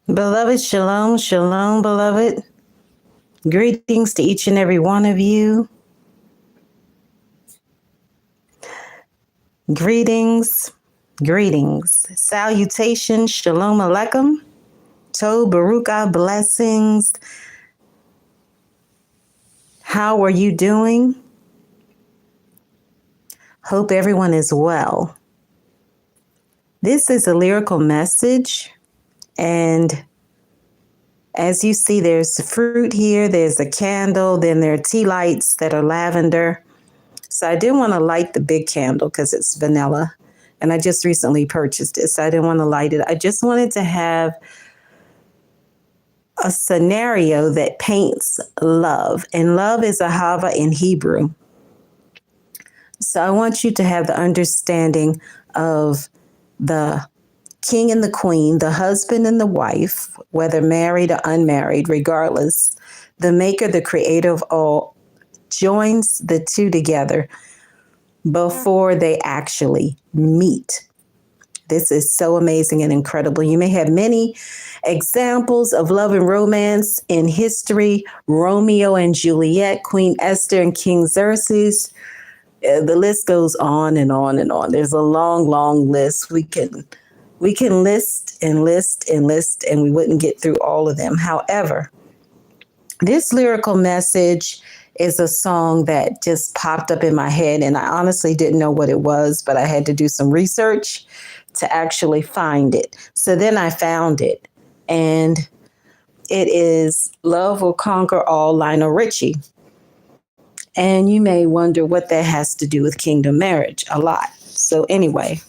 Beloved, shalom, shalom, beloved. Greetings to each and every one of you. Greetings, greetings. Salutations, shalom aleichem. Tov Baruch, blessings. How are you doing? Hope everyone is well. This is a lyrical message, and as you see, there's fruit here, there's a candle, then there are tea lights that are lavender. So I didn't want to light the big candle because it's vanilla, and I just recently purchased it, so I didn't want to light it. I just wanted to have a scenario that paints love, and love is ahava in Hebrew. So I want you to have the understanding of the king and the queen, the husband and the wife, whether married or unmarried, regardless. The maker, the creator of all, joins the two together before they actually meet. This is so amazing and incredible. You may have many examples of love and romance in history: Romeo and Juliet, Queen Esther and King Xerxes. The list goes on and on and on. There's a long, long list. We can list and list and list, and we wouldn't get through all of them. However, this lyrical message is a song that just popped up in my head, and I honestly didn't know what it was, but I had to do some research to actually find it. So then I found it, and it is Love Will Conquer All, Lionel Richie. And you may wonder what that has to do with kingdom marriage. A lot. So anyway,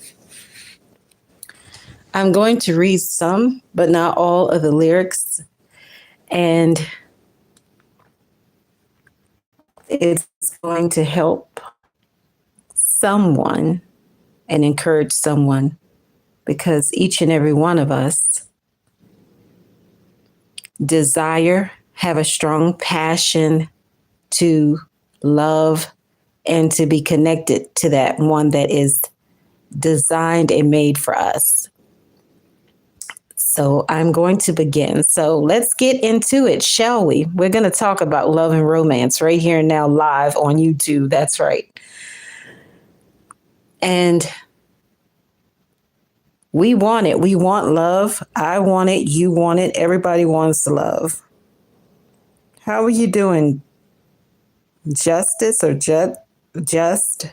I'm going to read some, but not all of the lyrics. And it's going to help someone and encourage someone, because each and every one of us desire, have a strong passion to love and to be connected to that one that is designed and made for us. So I'm going to begin. So let's get into it, shall we? We're going to talk about love and romance right here and now, live on YouTube. That's right. And we want it. We want love. I want it. You want it. Everybody wants love. How are you doing? Justice or just?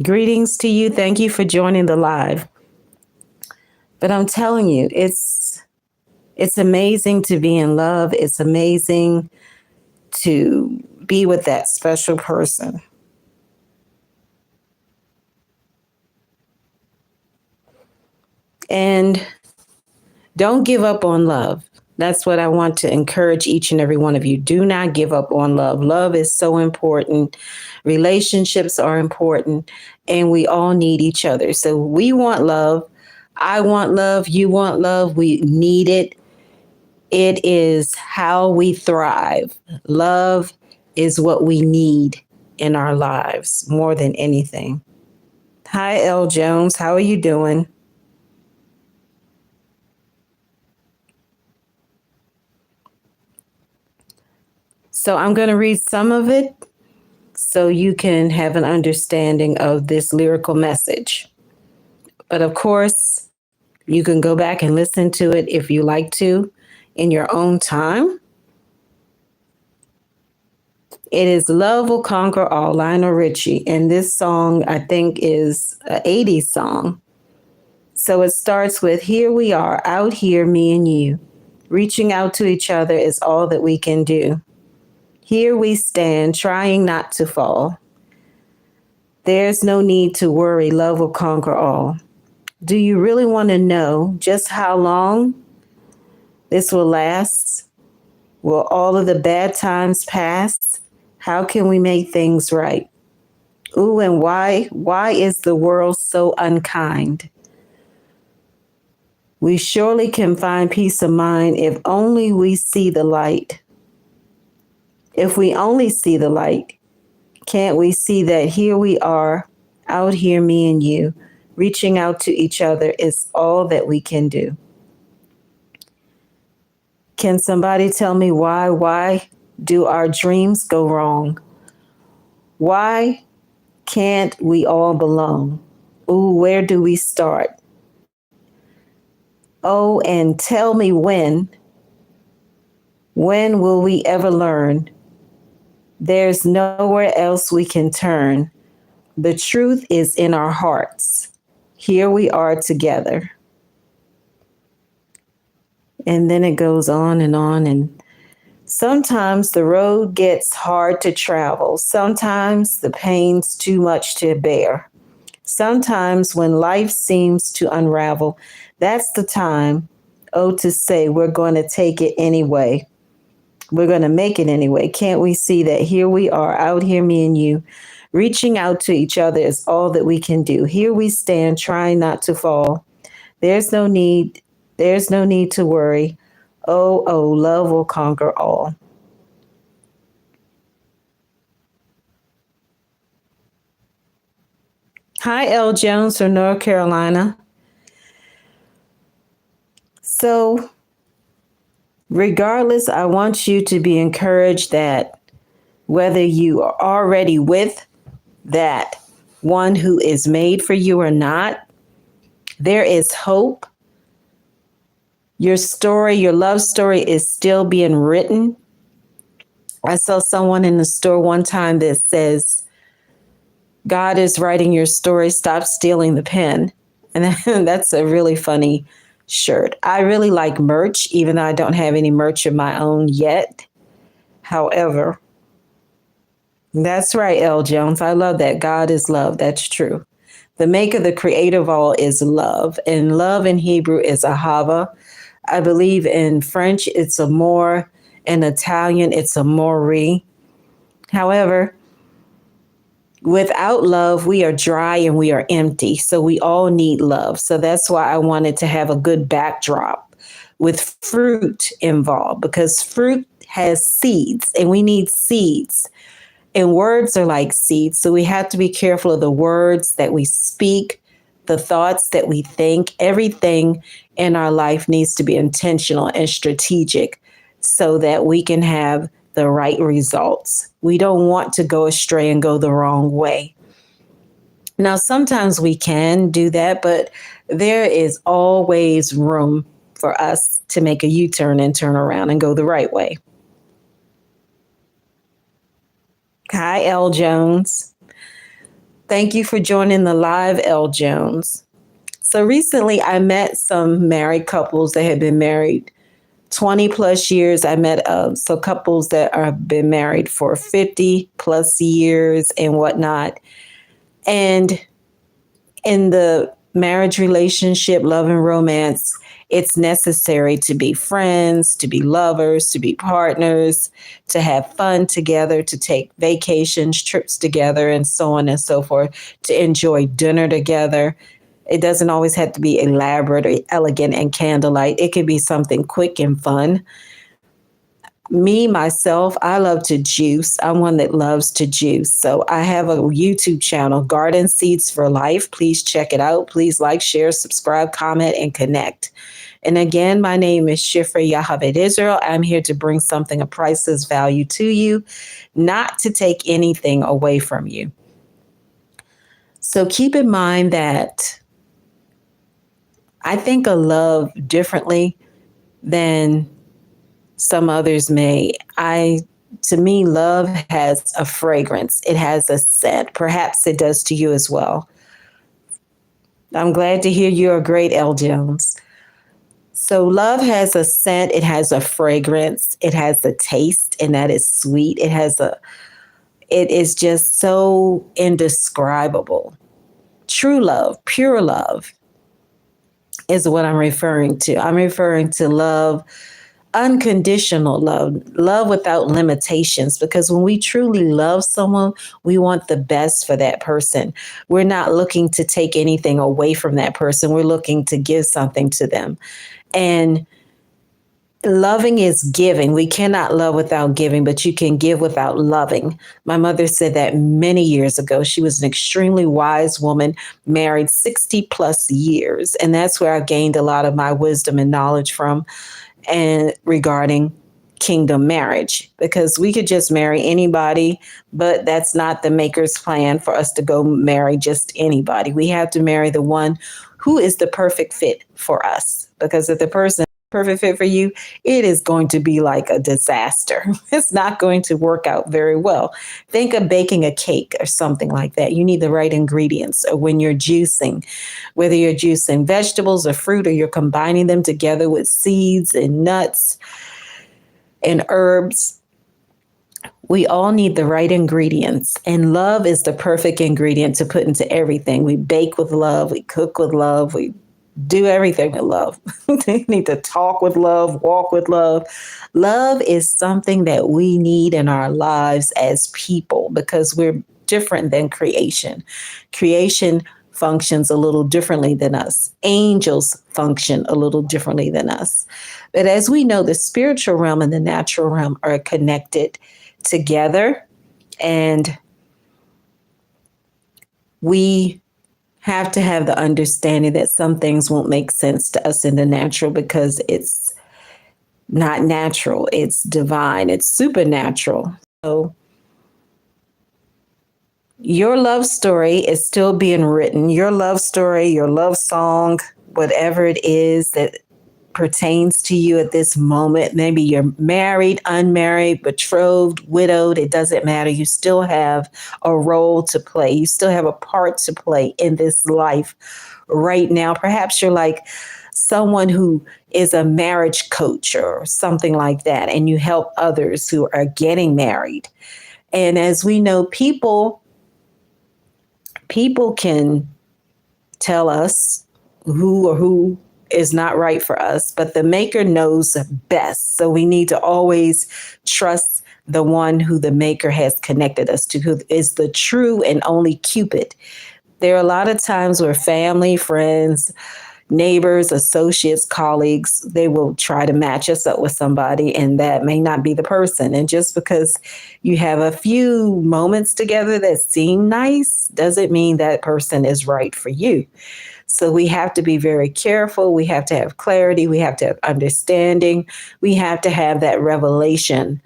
Greetings to you. Thank you for joining the live. But I'm telling you, it's amazing to be in love. It's amazing to be with that special person. And don't give up on love. That's what I want to encourage each and every one of you. Do not give up on love. Love is so important. Relationships are important, and we all need each other. So we want love. I want love. You want love. We need it. It is how we thrive. Love is what we need in our lives more than anything. Hi, L. Jones. How are you doing? So I'm going to read some of it so you can have an understanding of this lyrical message. But of course, you can go back and listen to it if you like to in your own time. It is Love Will Conquer All, Lionel Richie. And this song, I think, is an 80s song. So it starts with, here we are, out here, me and you. Reaching out to each other is all that we can do. Here we stand, trying not to fall. There's no need to worry, love will conquer all. Do you really want to know just how long this will last? Will all of the bad times pass? How can we make things right? Ooh, and why is the world so unkind? We surely can find peace of mind if only we see the light. If we only see the light, can't we see that here we are, out here, me and you, reaching out to each other is all that we can do. Can somebody tell me why? Why do our dreams go wrong? Why can't we all belong? Ooh, where do we start? Oh, and tell me when will we ever learn? There's nowhere else we can turn. The truth is in our hearts. Here we are together. And then it goes on and on. And sometimes the road gets hard to travel. Sometimes the pain's too much to bear. Sometimes when life seems to unravel, that's the time, oh, to say we're going to take it anyway. We're going to make it anyway. Can't we see that here we are out here, me and you, reaching out to each other is all that we can do. Here we stand trying not to fall. There's no need. There's no need to worry. Oh, oh, love will conquer all. Hi, L. Jones from North Carolina. So, regardless, I want you to be encouraged that whether you are already with that one who is made for you or not, there is hope. Your story, your love story is still being written. I saw someone in the store one time that says, God is writing your story, stop stealing the pen. And that's a really funny shirt. I really like merch, even though I don't have any merch of my own yet. However, that's right, L. Jones. I love that. God is love. That's true. The maker, the creator of all is love. And love in Hebrew is ahava. I believe in French, it's amour. In Italian, it's amore. However, without love, we are dry and we are empty. So we all need love. So that's why I wanted to have a good backdrop with fruit involved, because fruit has seeds and we need seeds. And words are like seeds. So we have to be careful of the words that we speak, the thoughts that we think. Everything in our life needs to be intentional and strategic so that we can have the right results. We don't want to go astray and go the wrong way. Now, sometimes we can do that, but there is always room for us to make a U-turn and turn around and go the right way. Hi, L. Jones. Thank you for joining the live, L. Jones. So recently I met some married couples that had been married 20 plus years. I met so couples that have been married for 50 plus years and whatnot. And in the marriage relationship, love and romance, it's necessary to be friends, to be lovers, to be partners, to have fun together, to take vacations, trips together, and so on and so forth, to enjoy dinner together. It doesn't always have to be elaborate or elegant and candlelight. It can be something quick and fun. Me, myself, I love to juice. I'm one that loves to juice. So I have a YouTube channel, Garden Seeds for Life. Please check it out. Please like, share, subscribe, comment, and connect. And again, my name is Shifrah Yocheved Yisrael. I'm here to bring something of priceless value to you, not to take anything away from you. So keep in mind that I think of love differently than some others may. To me, love has a fragrance. It has a scent. Perhaps it does to you as well. I'm glad to hear you're a great L. Jones. So love has a scent. It has a fragrance. It has a taste, and that is sweet. It is just so indescribable. True love, pure love is what I'm referring to. I'm referring to love, unconditional love, love without limitations, because when we truly love someone, we want the best for that person. We're not looking to take anything away from that person. We're looking to give something to them. And loving is giving. We cannot love without giving, but you can give without loving. My mother said that many years ago. She was an extremely wise woman, married 60 plus years. And that's where I gained a lot of my wisdom and knowledge from. and regarding kingdom marriage, because we could just marry anybody, but that's not the maker's plan for us to go marry just anybody. We have to marry the one who is the perfect fit for us, because if the person is perfect fit for you, it is going to be like a disaster. It's not going to work out very well. Think of baking a cake or something like that. You need the right ingredients. Or when you're juicing, whether you're juicing vegetables or fruit, or you're combining them together with seeds and nuts and herbs, we all need the right ingredients. And love is the perfect ingredient to put into everything. We bake with love, we cook with love, we do everything with love. We need to talk with love, walk with love. Love is something that we need in our lives as people, because we're different than creation. Creation functions a little differently than us. Angels function a little differently than us. But as we know, the spiritual realm and the natural realm are connected together, and we have to have the understanding that some things won't make sense to us in the natural because it's not natural, it's divine, it's supernatural. So your love story is still being written. Your love story, your love song, whatever it is that pertains to you at this moment. Maybe you're married, unmarried, betrothed, widowed. It doesn't matter. You still have a role to play. You still have a part to play in this life right now. Perhaps you're like someone who is a marriage coach or something like that, and you help others who are getting married. And as we know, people can tell us who is not right for us, but the maker knows best. So we need to always trust the one who the maker has connected us to, who is the true and only Cupid. There are a lot of times where family, friends, neighbors, associates, colleagues, they will try to match us up with somebody, and that may not be the person. And just because you have a few moments together that seem nice doesn't mean that person is right for you. So we have to be very careful. We have to have clarity. We have to have understanding. We have to have that revelation.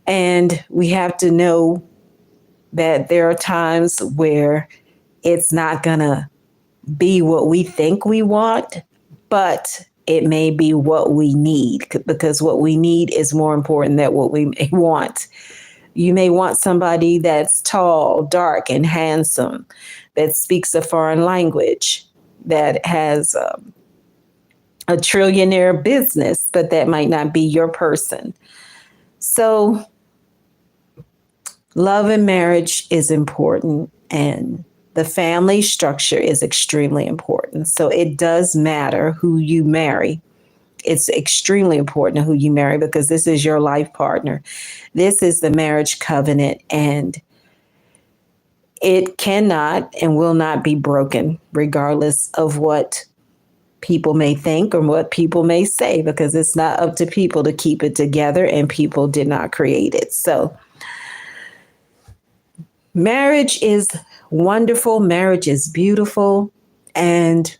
And we have to know that there are times where it's not going to be what we think we want, but it may be what we need, because what we need is more important than what we may want. You may want somebody that's tall, dark, and handsome, that speaks a foreign language, that has a trillionaire business, but that might not be your person. So love and marriage is important, and the family structure is extremely important. So it does matter who you marry. It's extremely important who you marry, because this is your life partner. This is the marriage covenant, and it cannot and will not be broken, regardless of what people may think or what people may say, because it's not up to people to keep it together, and people did not create it. So marriage is wonderful. Marriage is beautiful. And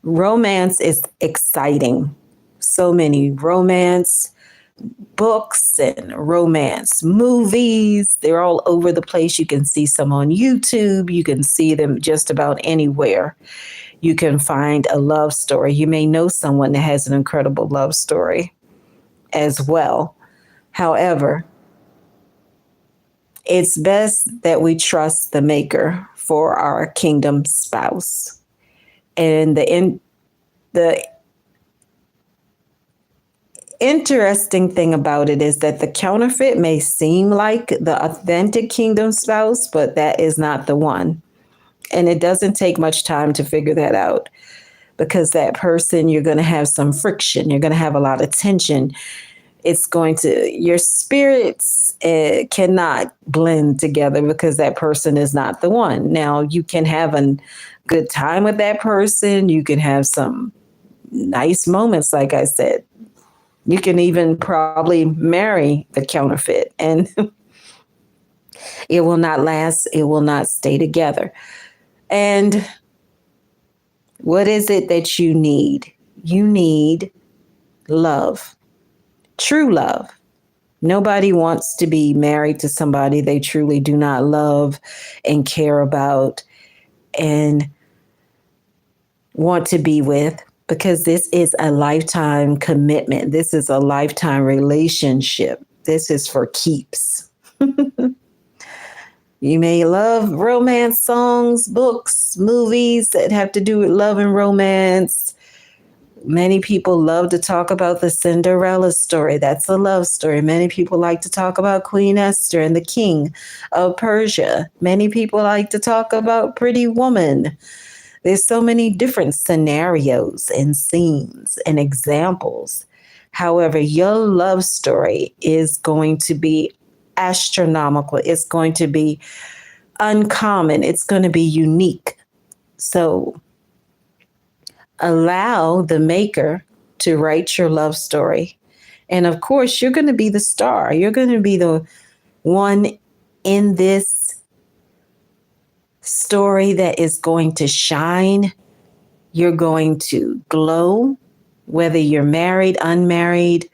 romance is exciting. So many romance books and romance movies. They're all over the place. You can see some on YouTube. You can see them just about anywhere. You can find a love story. You may know someone that has an incredible love story as well. However, it's best that we trust the maker for our kingdom spouse. And the interesting thing about it is that the counterfeit may seem like the authentic kingdom spouse, but that is not the one. And it doesn't take much time to figure that out, because that person, you're going to have some friction. You're going to have a lot of tension. Your spirits cannot blend together, because that person is not the one. Now, you can have a good time with that person. You can have some nice moments, like I said. You can even probably marry the counterfeit, and it will not last. It will not stay together. And what is it that you need? You need love, true love. Nobody wants to be married to somebody they truly do not love and care about and want to be with, because this is a lifetime commitment. This is a lifetime relationship. This is for keeps. You may love romance songs, books, movies that have to do with love and romance. Many people love to talk about the Cinderella story. That's a love story. Many people like to talk about Queen Esther and the King of Persia. Many people like to talk about Pretty Woman. There's so many different scenarios and scenes and examples. However, your love story is going to be astronomical. It's going to be uncommon. It's going to be unique. So allow the maker to write your love story. And of course, you're going to be the star. You're going to be the one in this story that is going to shine. You're going to glow, whether you're married, unmarried,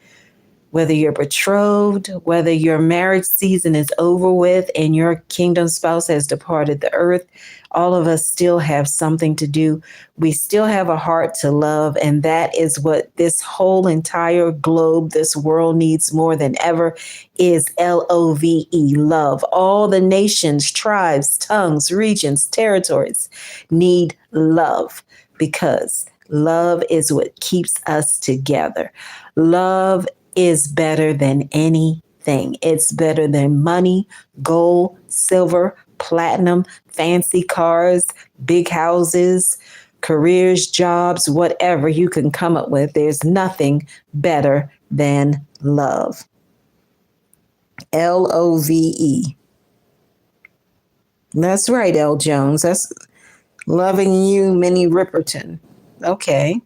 whether you're betrothed, whether your marriage season is over with and your kingdom spouse has departed the earth. All of us still have something to do. We still have a heart to love. And that is what this whole entire globe, this world needs more than ever, is LOVE, love. All the nations, tribes, tongues, regions, territories need love, because love is what keeps us together. Love is better than anything. It's better than money, gold, silver, platinum, fancy cars, big houses, careers, jobs, whatever you can come up with. There's nothing better than love. LOVE. That's right, L. Jones. That's loving you, Minnie Riperton. Okay.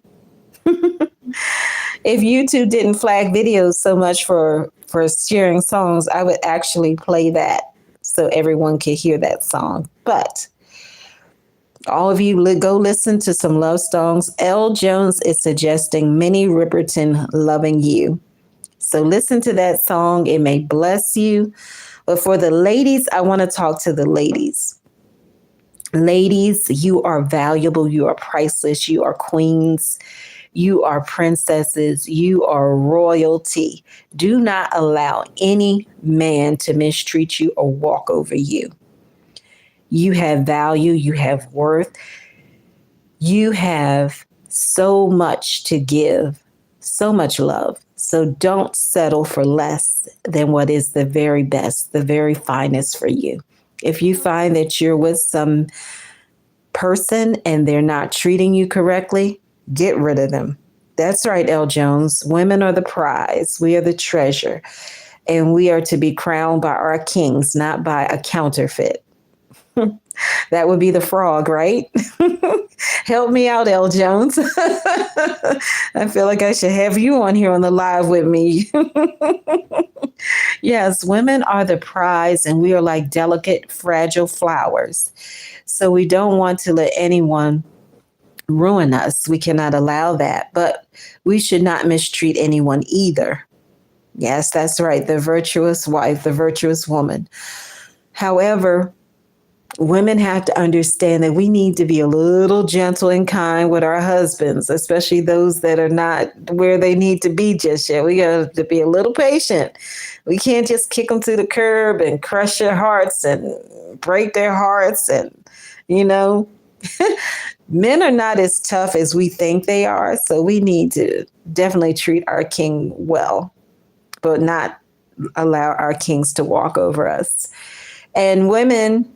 If YouTube didn't flag videos so much for sharing songs, I would actually play that so everyone could hear that song. But all of you go listen to some love songs. L. Jones is suggesting Minnie Riperton, Loving You. So listen to that song. It may bless you. But for the ladies, I want to talk to the ladies. Ladies, you are valuable. You are priceless. You are queens. You are princesses. You are royalty. Do not allow any man to mistreat you or walk over you. You have value. You have worth. You have so much to give, so much love. So don't settle for less than what is the very best, the very finest for you. If you find that you're with some person and they're not treating you correctly, get rid of them. That's right, L. Jones. Women are the prize. We are the treasure. And we are to be crowned by our kings, not by a counterfeit. That would be the frog, right? Help me out, L. Jones. I feel like I should have you on here on the live with me. Yes, women are the prize, and we are like delicate, fragile flowers. So we don't want to let anyone ruin us. We cannot allow that, but we should not mistreat anyone either. Yes, that's right. The virtuous wife, the virtuous woman. However, women have to understand that we need to be a little gentle and kind with our husbands, especially those that are not where they need to be just yet. We got to be a little patient. We can't just kick them to the curb and crush their hearts and break their hearts. And, men are not as tough as we think they are. So we need to definitely treat our king well, but not allow our kings to walk over us. And women,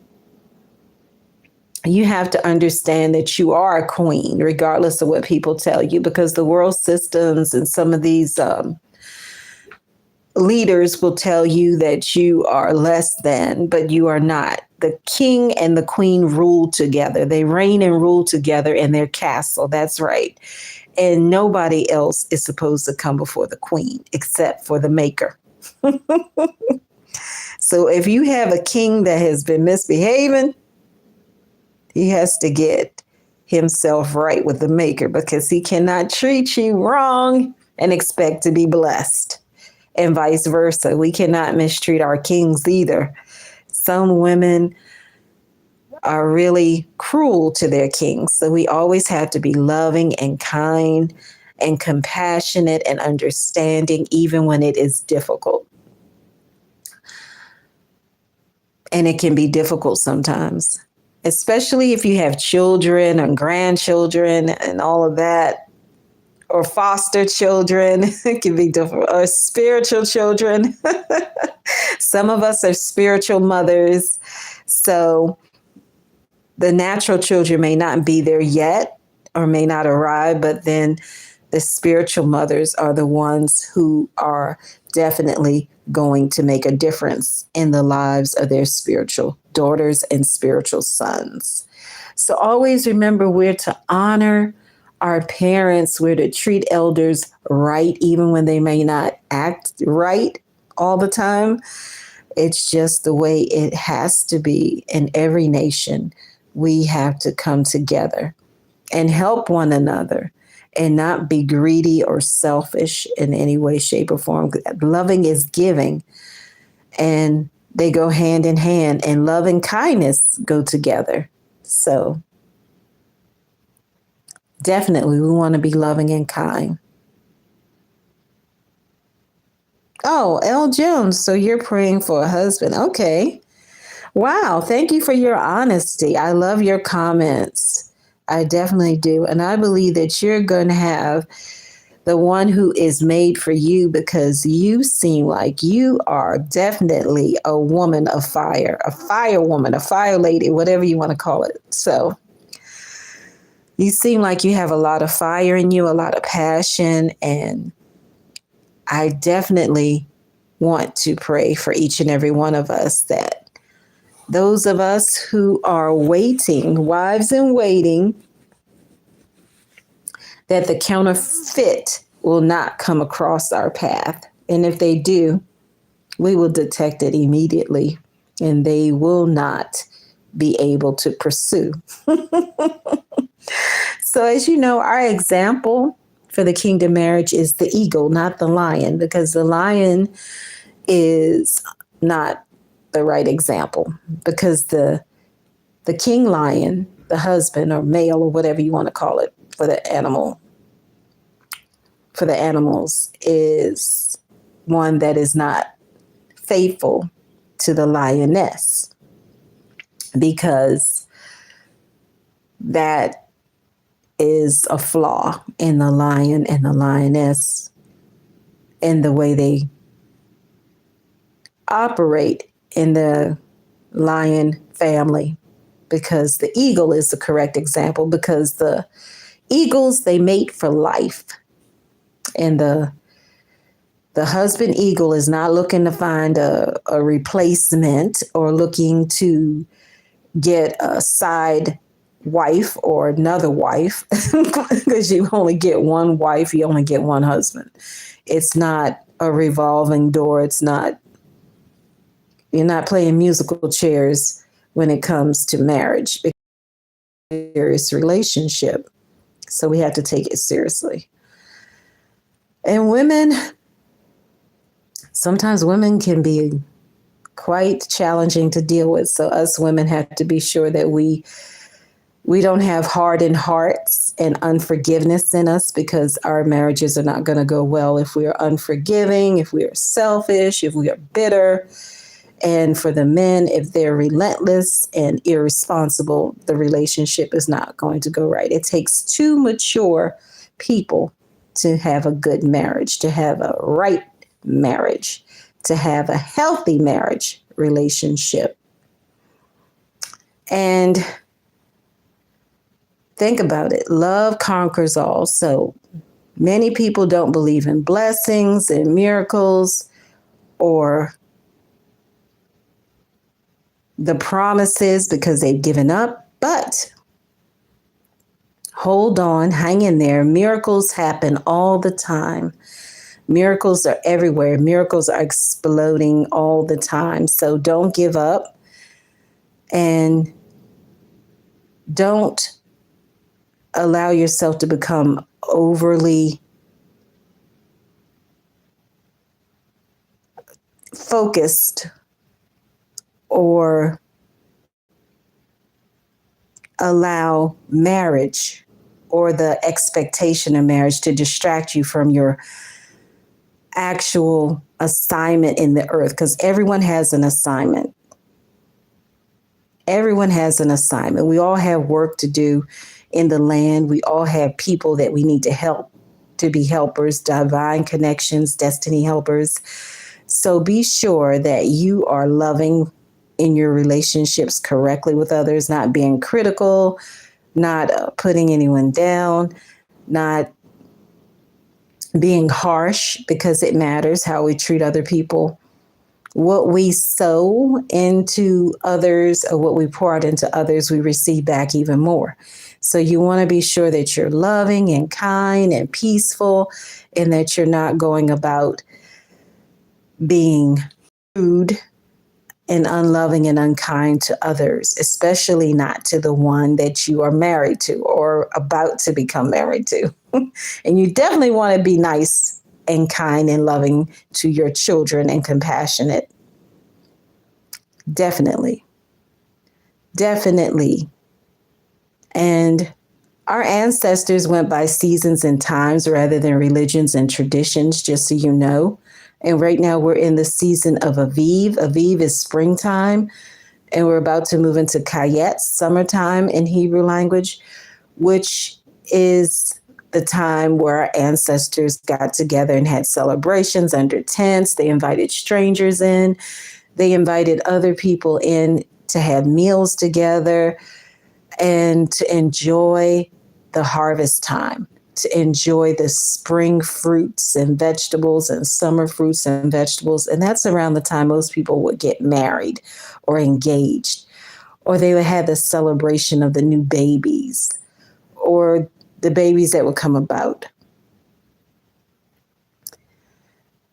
you have to understand that you are a queen, regardless of what people tell you, because the world systems and some of these leaders will tell you that you are less than, but you are not. The king and the queen rule together. They reign and rule together in their castle. That's right. And nobody else is supposed to come before the queen except for the maker. So if you have a king that has been misbehaving, he has to get himself right with the maker, because he cannot treat you wrong and expect to be blessed. And vice versa. We cannot mistreat our kings either. Some women are really cruel to their kings. So we always have to be loving and kind and compassionate and understanding, even when it is difficult. And it can be difficult sometimes, especially if you have children and grandchildren and all of that, or foster children. It can be difficult, or spiritual children. Some of us are spiritual mothers. So the natural children may not be there yet or may not arrive, but then the spiritual mothers are the ones who are definitely going to make a difference in the lives of their spiritual daughters and spiritual sons. So always remember, we're to honor our parents, we're to treat elders right, even when they may not act right all the time. It's just the way it has to be in every nation. We have to come together and help one another and not be greedy or selfish in any way, shape, or form. Loving is giving, and they go hand in hand, and love and kindness go together. So definitely we want to be loving and kind. Oh, L. Jones, so you're praying for a husband. Okay. Wow. Thank you for your honesty. I love your comments. I definitely do. And I believe that you're going to have the one who is made for you, because you seem like you are definitely a woman of fire, a fire woman, a fire lady, whatever you want to call it. So you seem like you have a lot of fire in you, a lot of passion, and I definitely want to pray for each and every one of us, that those of us who are waiting, wives in waiting, that the counterfeit will not come across our path. And if they do, we will detect it immediately, and they will not be able to pursue. So as you know, our example for the kingdom marriage is the eagle, not the lion, because the lion is not the right example, because the king lion, the husband or male or whatever you want to call it for the animals, is one that is not faithful to the lioness, because that is a flaw in the lion and the lioness in the way they operate in the lion family, because the eagle is the correct example, because the eagles, they mate for life, and the husband eagle is not looking to find a replacement or looking to get a side wife or another wife, because you only get one wife, you only get one husband. It's not a revolving door. It's not, you're not playing musical chairs when it comes to marriage. It's a serious relationship. So we have to take it seriously. And women, sometimes women can be quite challenging to deal with. So us women have to be sure that we don't have hardened hearts and unforgiveness in us, because our marriages are not going to go well if we are unforgiving, if we are selfish, if we are bitter. And for the men, if they're relentless and irresponsible, the relationship is not going to go right. It takes two mature people to have a good marriage, to have a right marriage, to have a healthy marriage relationship. And think about it. Love conquers all. So many people don't believe in blessings and miracles or the promises because they've given up. But hold on, hang in there. Miracles happen all the time. Miracles are everywhere. Miracles are exploding all the time. So don't give up, and don't allow yourself to become overly focused or allow marriage or the expectation of marriage to distract you from your actual assignment in the earth, because everyone has an assignment. Everyone has an assignment. We all have work to do in the land. We all have people that we need to help, to be helpers, divine connections, destiny helpers. So be sure that you are loving in your relationships correctly with others, not being critical, not putting anyone down, not being harsh, because it matters how we treat other people. What we sow into others or what we pour out into others, we receive back even more. So you want to be sure that you're loving and kind and peaceful, and that you're not going about being rude and unloving and unkind to others, especially not to the one that you are married to or about to become married to. And you definitely want to be nice and kind and loving to your children and compassionate. Definitely. Definitely. And our ancestors went by seasons and times rather than religions and traditions, just so you know. And right now we're in the season of Aviv. Aviv is springtime, and we're about to move into Kayet, summertime in Hebrew language, which is the time where our ancestors got together and had celebrations under tents. They invited strangers in. They invited other people in to have meals together and to enjoy the harvest time, to enjoy the spring fruits and vegetables and summer fruits and vegetables. And that's around the time most people would get married or engaged, or they would have the celebration of the new babies or the babies that would come about.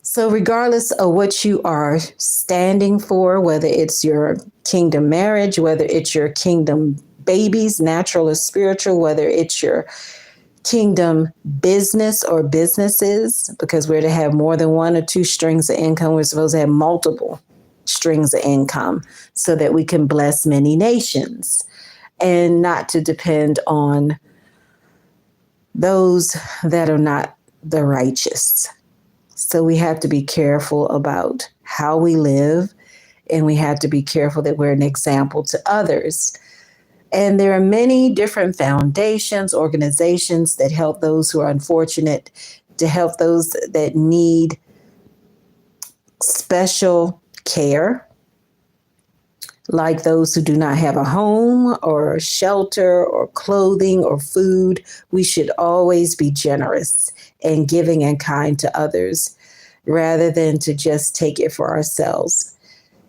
So regardless of what you are standing for, whether it's your kingdom marriage, whether it's your kingdom babies, natural or spiritual, whether it's your kingdom business or businesses, because we're to have more than one or two strings of income. We're supposed to have multiple strings of income so that we can bless many nations and not to depend on those that are not the righteous. So we have to be careful about how we live, and we have to be careful that we're an example to others. And there are many different foundations, organizations that help those who are unfortunate, to help those that need special care, like those who do not have a home or shelter or clothing or food. We should always be generous and giving and kind to others rather than to just take it for ourselves.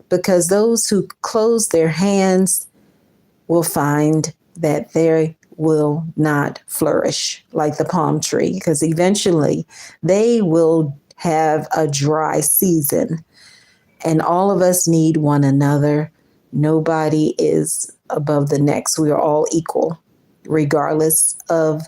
Because those who close their hands will find that they will not flourish like the palm tree, because eventually they will have a dry season. And all of us need one another. Nobody is above the next. We are all equal, regardless of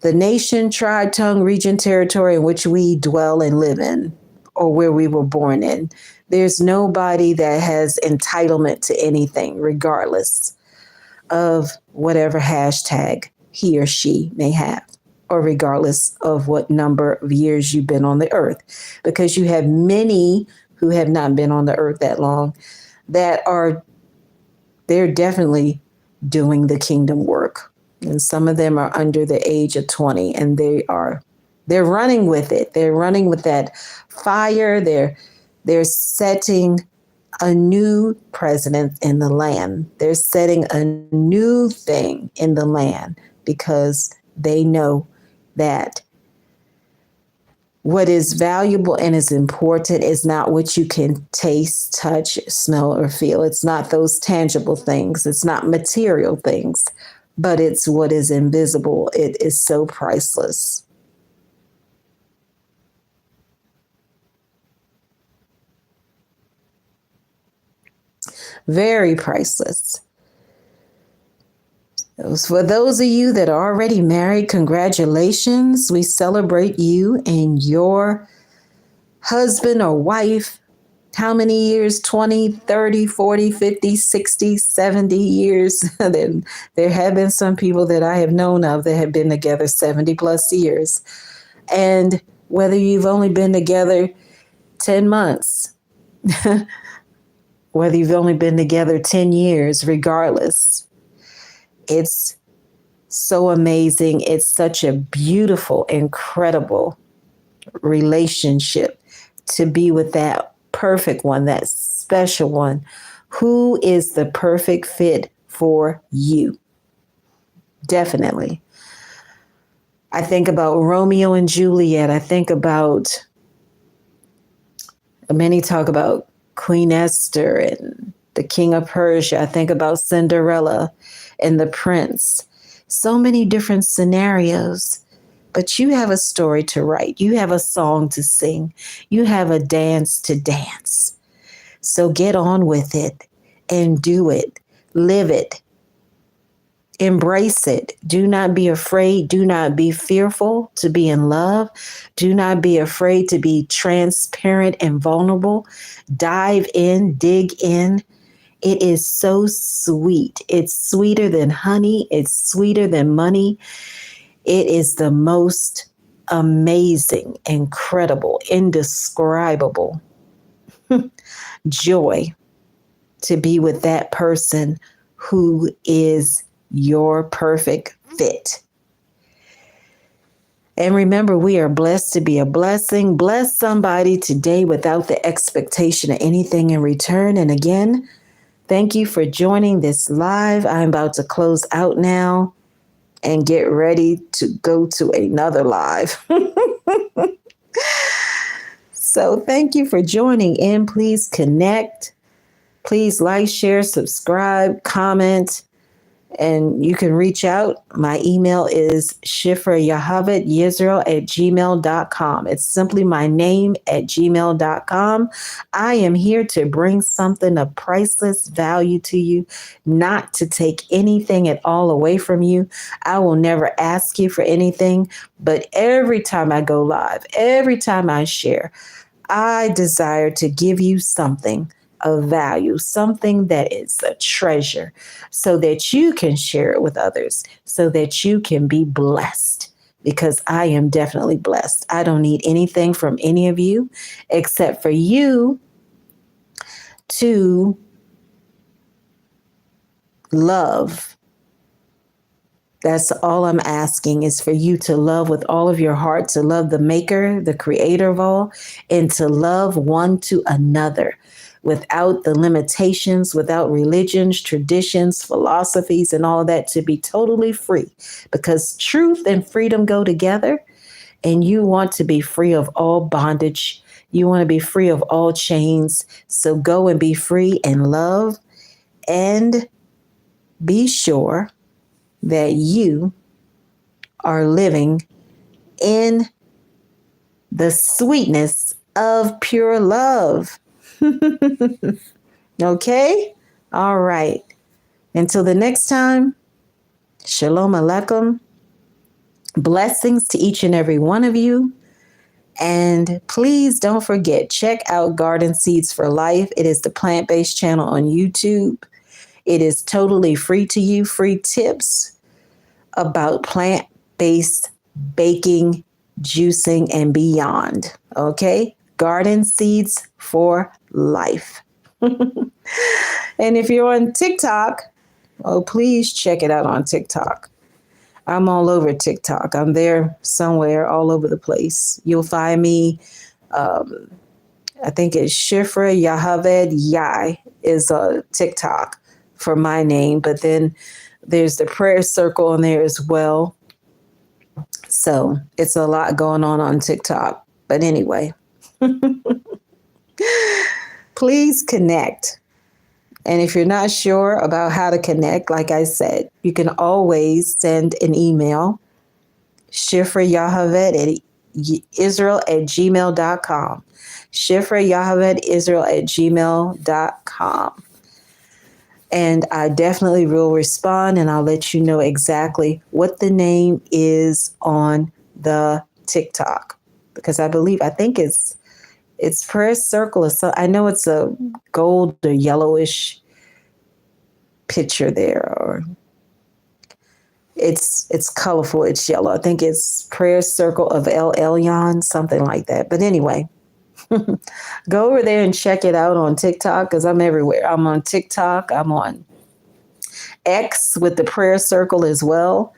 the nation, tribe, tongue, region, territory in which we dwell and live in, or where we were born in. There's nobody that has entitlement to anything, regardless of whatever hashtag he or she may have, or regardless of what number of years you've been on the earth, because you have many who have not been on the earth that long that they're definitely doing the kingdom work. And some of them are under the age of 20, and they're running with it. They're running with that fire. They're setting a new president in the land. They're setting a new thing in the land, because they know that what is valuable and is important is not what you can taste, touch, smell, or feel. It's not those tangible things. It's not material things, but it's what is invisible. It is so priceless. Very priceless. For those of you that are already married, congratulations. We celebrate you and your husband or wife. How many years? 20, 30, 40, 50, 60, 70 years. There have been some people that I have known of that have been together 70 plus years. And whether you've only been together 10 months, whether you've only been together 10 years, regardless, it's so amazing. It's such a beautiful, incredible relationship to be with that perfect one, that special one, who is the perfect fit for you. Definitely. I think about Romeo and Juliet. I think about, many talk about Queen Esther and the King of Persia. I think about Cinderella and the Prince. So many different scenarios. But you have a story to write. You have a song to sing. You have a dance to dance. So get on with it and do it. Live it. Embrace it. Do not be afraid. Do not be fearful to be in love. Do not be afraid to be transparent and vulnerable. Dive in, dig in. It is so sweet. It's sweeter than honey. It's sweeter than money. It is the most amazing, incredible, indescribable joy to be with that person who is your perfect fit. And remember, we are blessed to be a blessing. Bless somebody today without the expectation of anything in return. And again, thank you for joining this live. I'm about to close out now and get ready to go to another live. So thank you for joining in. Please connect. Please like, share, subscribe, comment, and you can reach out. My email is Shifrah Yocheved Yisrael @gmail.com. It's simply my name @gmail.com. I am here to bring something of priceless value to you, not to take anything at all away from you. I will never ask you for anything, but every time I go live, every time I share, I desire to give you something of value, something that is a treasure, so that you can share it with others, so that you can be blessed, because I am definitely blessed. I don't need anything from any of you except for you to love. That's all I'm asking, is for you to love with all of your heart, to love the maker, the creator of all, and to love one to another without the limitations, without religions, traditions, philosophies, and all of that, to be totally free, because truth and freedom go together. And you want to be free of all bondage. You want to be free of all chains. So go and be free and love, and be sure that you are living in the sweetness of pure love. Okay? All right. Until the next time, Shalom Aleichem. Blessings to each and every one of you. And please don't forget, check out Garden Seeds for Life. It is the plant-based channel on YouTube. It is totally free to you, free tips about plant-based baking, juicing, and beyond. Okay? Garden Seeds for Life. And if you're on TikTok, oh, please check it out on TikTok. I'm all over TikTok. I'm there somewhere, all over the place. You'll find me. I think it's Shifrah Yocheved Yai is a TikTok for my name, but then there's the prayer circle in there as well. So it's a lot going on TikTok. But anyway, please connect. And if you're not sure about how to connect, like I said, you can always send an email, Shifrah Yocheved Israel @gmail.com. Shifrah Yocheved Israel @gmail.com. And I definitely will respond, and I'll let you know exactly what the name is on the TikTok, because I think it's prayer circle or so. I know it's a gold or yellowish picture there, or it's colorful, it's yellow. I think it's prayer circle of El Elyon, something like that. But anyway, go over there and check it out on TikTok, because I'm everywhere. I'm on TikTok, I'm on X with the prayer circle as well.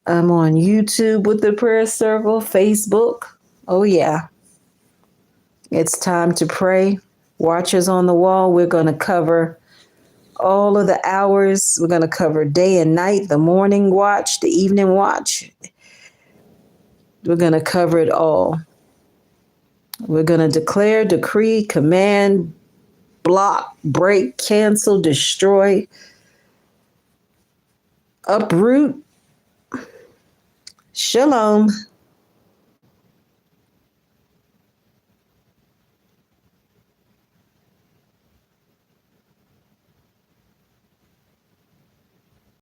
I'm on YouTube with the prayer circle, Facebook. Oh, yeah. It's time to pray. Watchers on the wall, we're going to cover all of the hours. We're going to cover day and night, the morning watch, the evening watch. We're going to cover it all. We're going to declare, decree, command, block, break, cancel, destroy, uproot. Shalom.